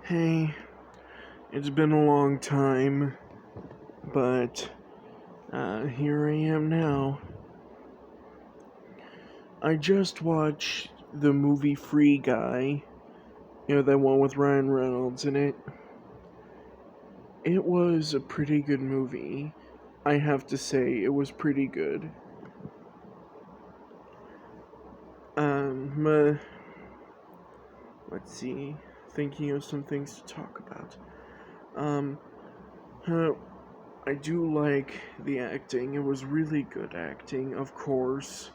Hey, it's been a long time, but here I am now. I just watched the movie Free Guy, that one with Ryan Reynolds in it. It was a pretty good movie. I have to say, it was pretty good. Um, uh, let's see, thinking of some things to talk about. Um, uh, I do like the acting. It was really good acting, of course.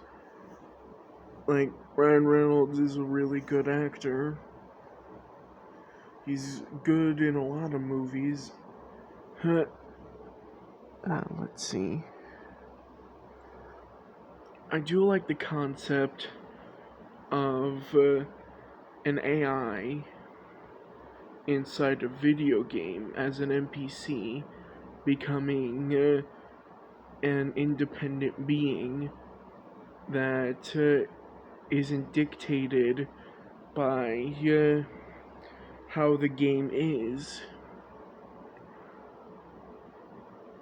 Like, Ryan Reynolds is a really good actor. He's good in a lot of movies. Let's see. I do like the concept of an AI inside a video game as an NPC becoming an independent being that isn't dictated by how the game is.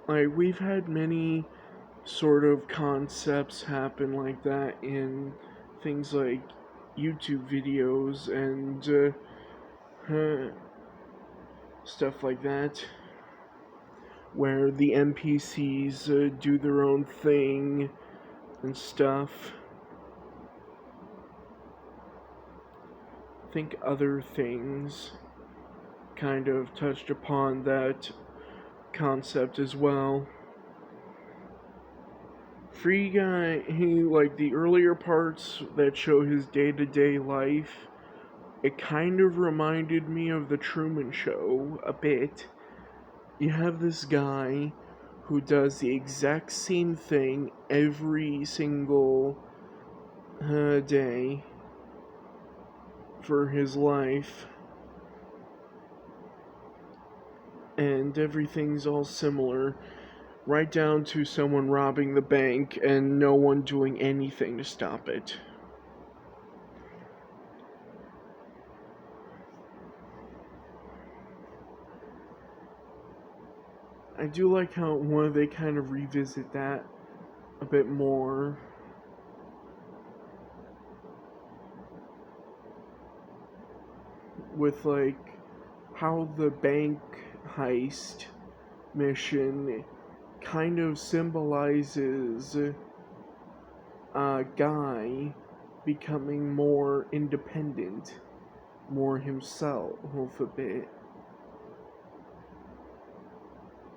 Like, we've had many sort of concepts happen like that in things like YouTube videos and stuff like that, where the NPCs do their own thing and stuff. I think other things kind of touched upon that concept as well. Free Guy, he, like, the earlier parts that show his day-to-day life, it kind of reminded me of The Truman Show a bit. You have this guy who does the exact same thing every single day for his life, and everything's all similar, right down to someone robbing the bank and no one doing anything to stop it. I do like how they kind of revisit that a bit more. With, like, how the bank heist mission kind of symbolizes a guy becoming more independent, more himself a bit.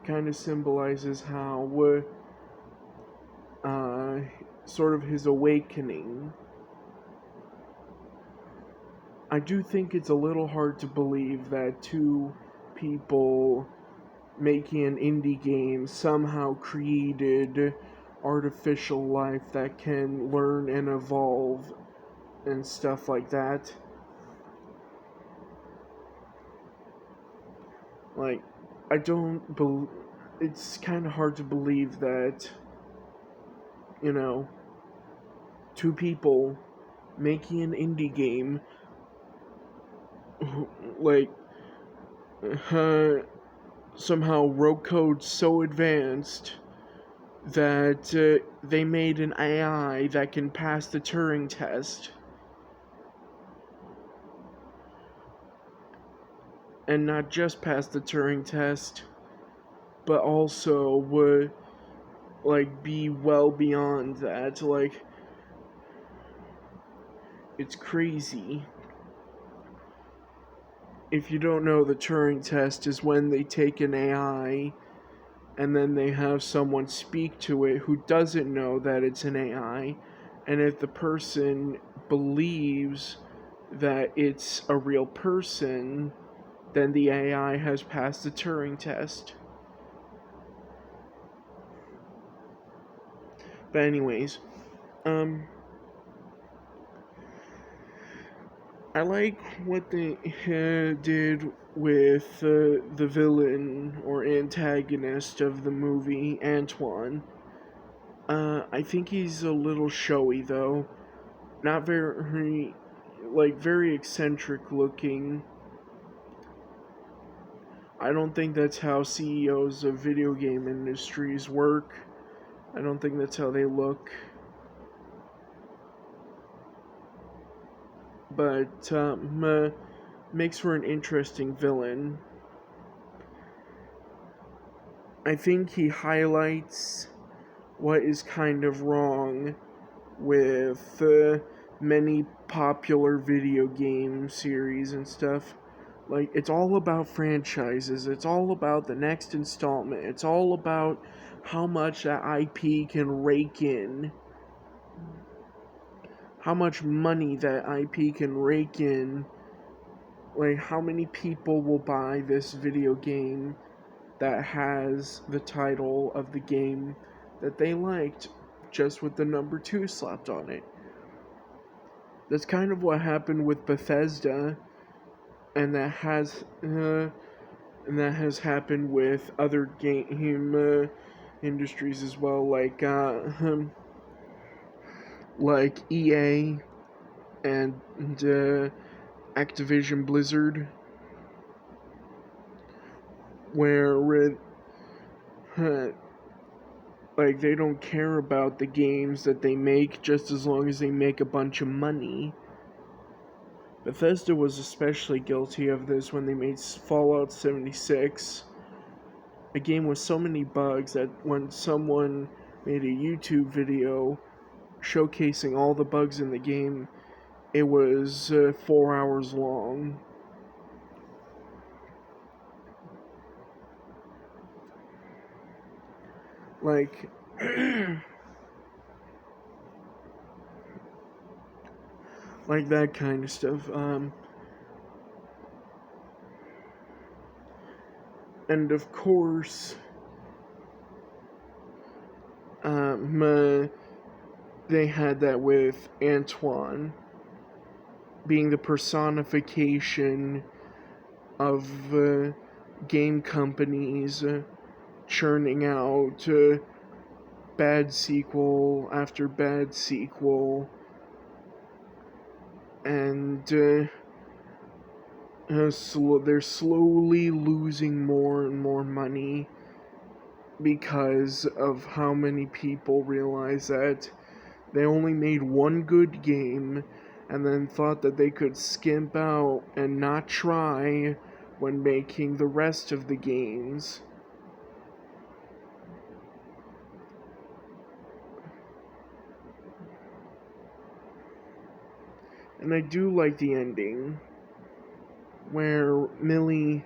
Kind of symbolizes how sort of his awakening. I do think it's a little hard to believe that two people making an indie game somehow created artificial life that can learn and evolve and stuff like that. Like, I don't believe. It's kind of hard to believe that, two people making an indie game, like, somehow wrote code so advanced that they made an AI that can pass the Turing test. And not just pass the Turing test, but also would, like, be well beyond that. Like, it's crazy. If you don't know, the Turing test is when they take an AI and then they have someone speak to it who doesn't know that it's an AI, and if the person believes that it's a real person, then the AI has passed the Turing test. But anyways, I like what they did with the villain or antagonist of the movie, Antoine. I think he's a little showy though, not very, like, very eccentric looking. I don't think that's how CEOs of video game industries work. I don't think that's how they look. But makes for an interesting villain. I think he highlights what is kind of wrong with many popular video game series and stuff. Like, it's all about franchises, it's all about the next installment, it's all about how much that IP can rake in, how much money that IP can rake in, like, how many people will buy this video game that has the title of the game that they liked just with the number 2 slapped on it. That's kind of what happened with Bethesda, and that has happened with other game industries as well, like EA and Activision Blizzard, where like, they don't care about the games that they make just as long as they make a bunch of money. Bethesda was especially guilty of this when they made Fallout 76, a game with so many bugs that when someone made a YouTube video showcasing all the bugs in the game, it was 4 hours long. Like, like that kind of stuff. And of course, they had that with Antoine being the personification of game companies churning out bad sequel after bad sequel, and they're slowly losing more and more money because of how many people realize that they only made one good game and then thought that they could skimp out and not try when making the rest of the games. And I do like the ending, where Millie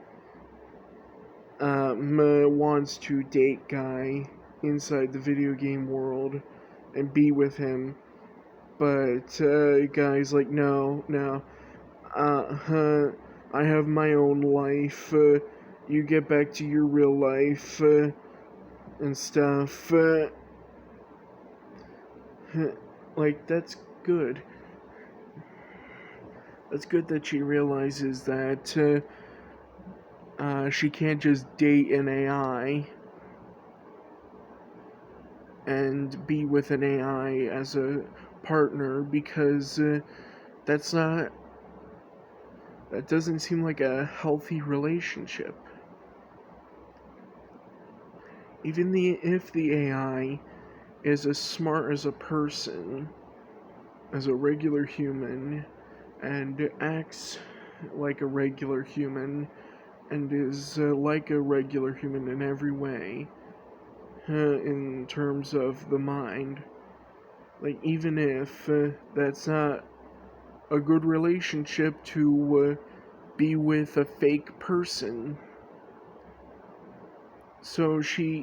wants to date Guy inside the video game world and be with him, but Guy's like, no, I have my own life, you get back to your real life, and stuff, like, that's good. It's good that she realizes that she can't just date an AI and be with an AI as a partner, because that doesn't seem like a healthy relationship. Even if the AI is as smart as a person, as a regular human, and acts like a regular human, and is like a regular human in every way, in terms of the mind. Like, even if that's not a good relationship to be with a fake person. So she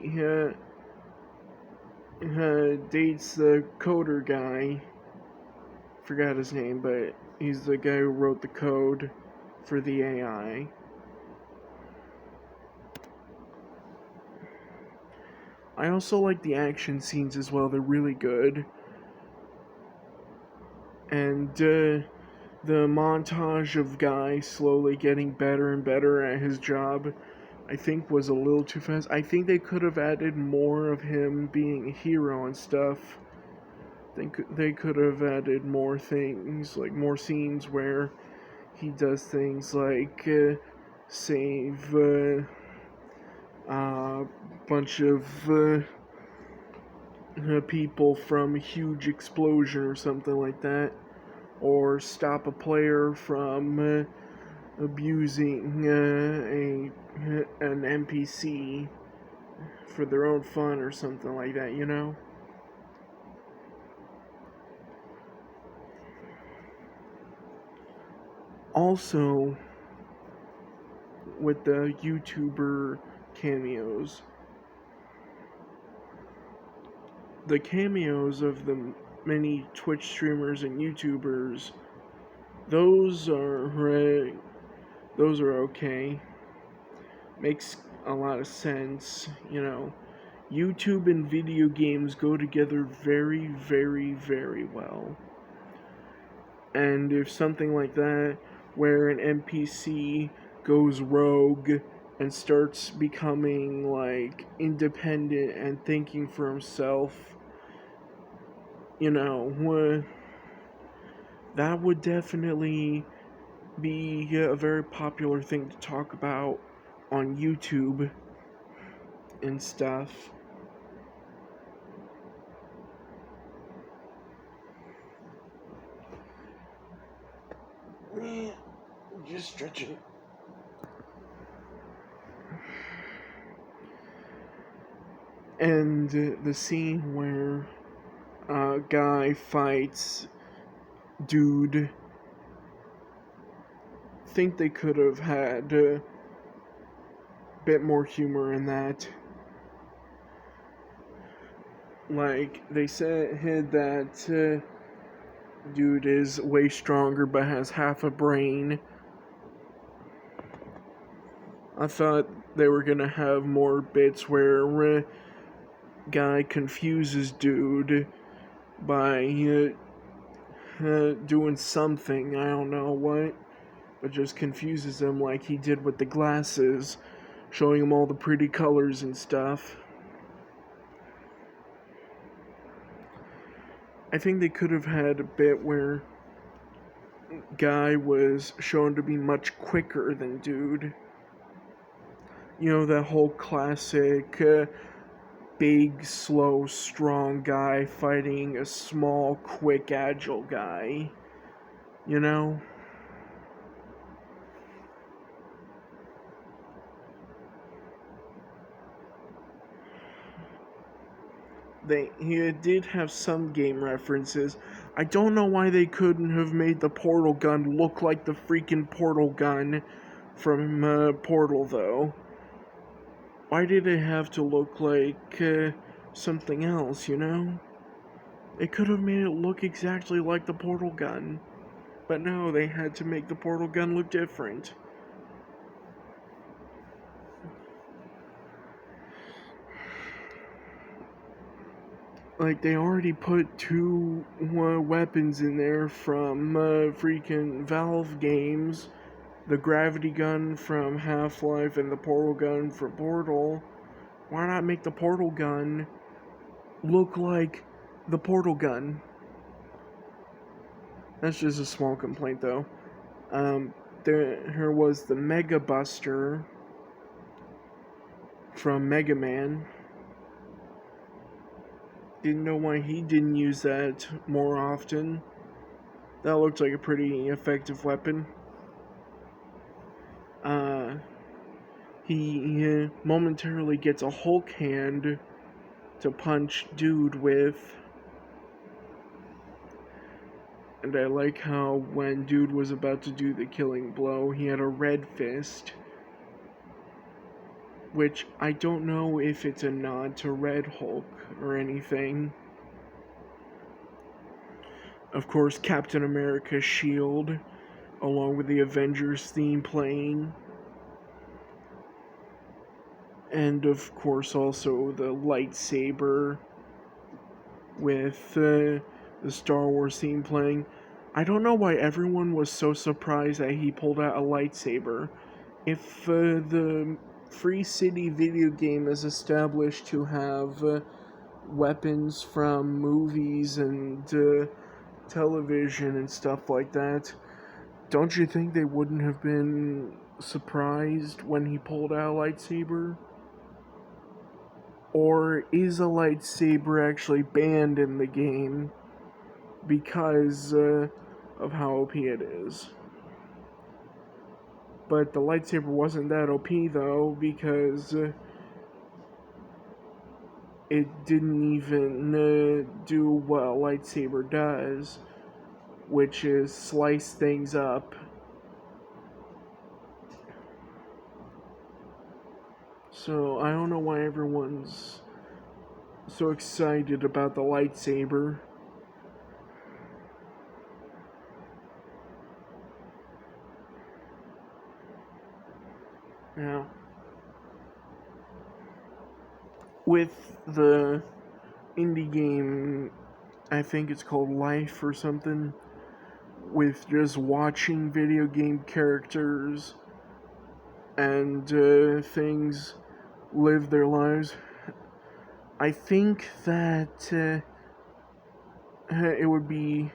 dates the coder guy. Forgot his name, but he's the guy who wrote the code for the AI. I also like the action scenes as well, they're really good. And the montage of Guy slowly getting better and better at his job, I think, was a little too fast. I think they could have added more of him being a hero and stuff. I think they could have added more things, like more scenes where he does things like save a bunch of people from a huge explosion or something like that, or stop a player from abusing an NPC for their own fun or something like that, you know? Also, with the YouTuber cameos, the cameos of the many Twitch streamers and YouTubers, those are okay. Makes a lot of sense, you know. YouTube and video games go together very, very, very well. And if something like that, where an NPC goes rogue and starts becoming like independent and thinking for himself, you know, that would definitely be a very popular thing to talk about on YouTube and stuff. Just stretching. And the scene where a guy fights dude, think they could have had a bit more humor in that. Like, they said that dude is way stronger but has half a brain. I thought they were gonna have more bits where guy confuses dude by doing something, I don't know what, but just confuses him like he did with the glasses, showing him all the pretty colors and stuff. I think they could have had a bit where guy was shown to be much quicker than dude. You know, that whole classic big, slow, strong guy fighting a small, quick, agile guy. You know? He did have some game references. I don't know why they couldn't have made the portal gun look like the freaking portal gun from Portal, though. Why did it have to look like something else, you know? They could have made it look exactly like the portal gun. But no, they had to make the portal gun look different. Like, they already put two weapons in there from freaking Valve games. The gravity gun from Half-Life and the portal gun from Portal. Why not make the portal gun look like the portal gun? That's just a small complaint, though. There was the Mega Buster from Mega Man. Didn't know why he didn't use that more often. That looked like a pretty effective weapon. He momentarily gets a Hulk hand to punch dude with. And I like how when dude was about to do the killing blow, he had a red fist. Which I don't know if it's a nod to Red Hulk or anything. Of course, Captain America's shield, along with the Avengers theme playing. And of course, also the lightsaber with the Star Wars theme playing. I don't know why everyone was so surprised that he pulled out a lightsaber. If the Free City video game is established to have weapons from movies and television and stuff like that, don't you think they wouldn't have been surprised when he pulled out a lightsaber? Or is a lightsaber actually banned in the game because of how OP it is? But the lightsaber wasn't that OP though, because it didn't even do what a lightsaber does, which is slice things up. So I don't know why everyone's so excited about the lightsaber. Now, with the indie game, I think it's called Life or something, with just watching video game characters and things live their lives, I think that it would be,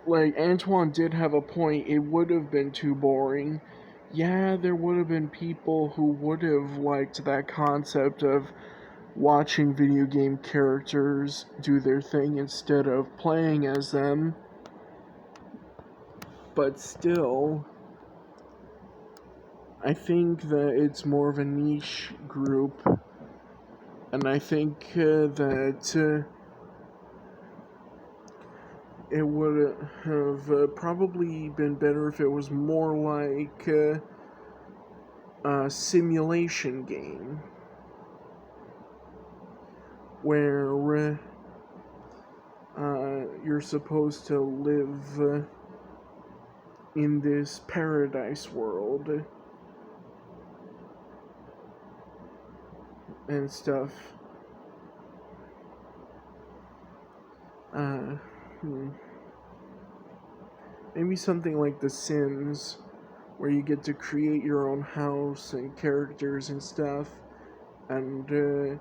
like, Antoine did have a point, it would have been too boring. Yeah, there would have been people who would have liked that concept of watching video game characters do their thing instead of playing as them. But still, I think that it's more of a niche group, and I think that it would have probably been better if it was more like a simulation game where you're supposed to live in this paradise world and stuff. Maybe something like The Sims, where you get to create your own house and characters and stuff. And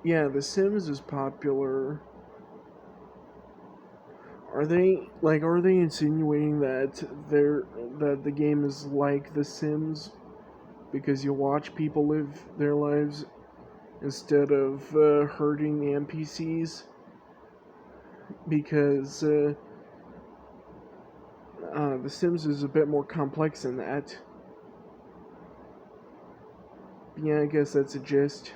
yeah, The Sims is popular. Are they insinuating that the game is like The Sims because you watch people live their lives instead of hurting the NPCs? Because The Sims is a bit more complex than that. Yeah, I guess that's a gist.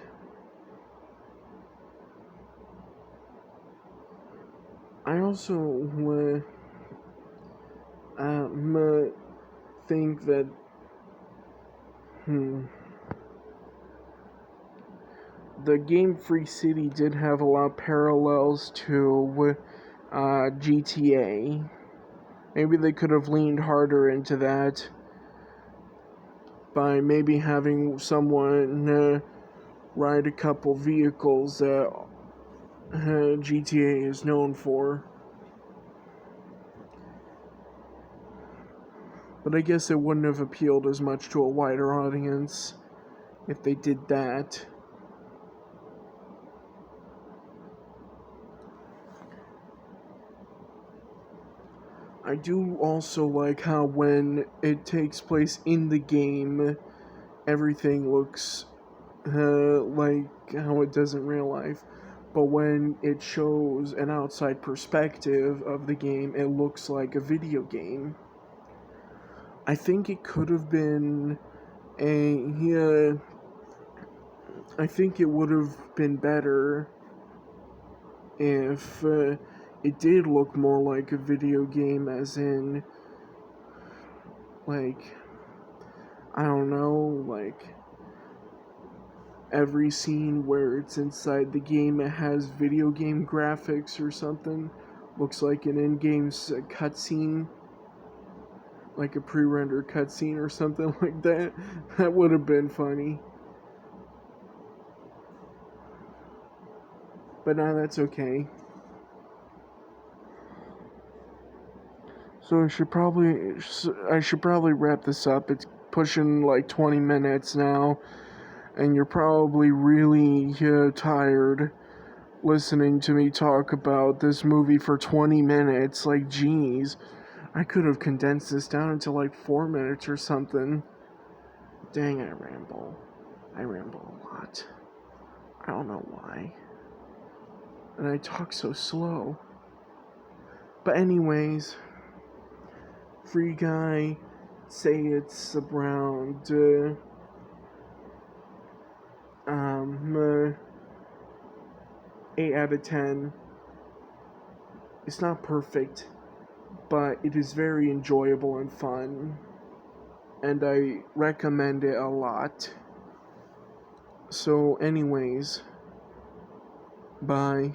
I also think that the game Free City did have a lot of parallels to GTA. Maybe they could have leaned harder into that by maybe having someone ride a couple vehicles that GTA is known for. But I guess it wouldn't have appealed as much to a wider audience if they did that. I do also like how when it takes place in the game, everything looks like how it does in real life. But when it shows an outside perspective of the game, it looks like a video game. I think it could have been I think it would have been better if it did look more like a video game, as in, like, I don't know, like, every scene where it's inside the game, it has video game graphics or something. Looks like an in-game cutscene, like a pre-rendered cutscene or something like that. That would have been funny. But now that's okay. So I should probably wrap this up. It's pushing like 20 minutes now, and you're probably really tired listening to me talk about this movie for 20 minutes. Like, geez, I could have condensed this down into like 4 minutes or something. Dang, I ramble a lot. I don't know why. And I talk so slow. But anyways, Free Guy, say it's around, 8 out of 10. It's not perfect, but it is very enjoyable and fun. And I recommend it a lot. So anyways, bye.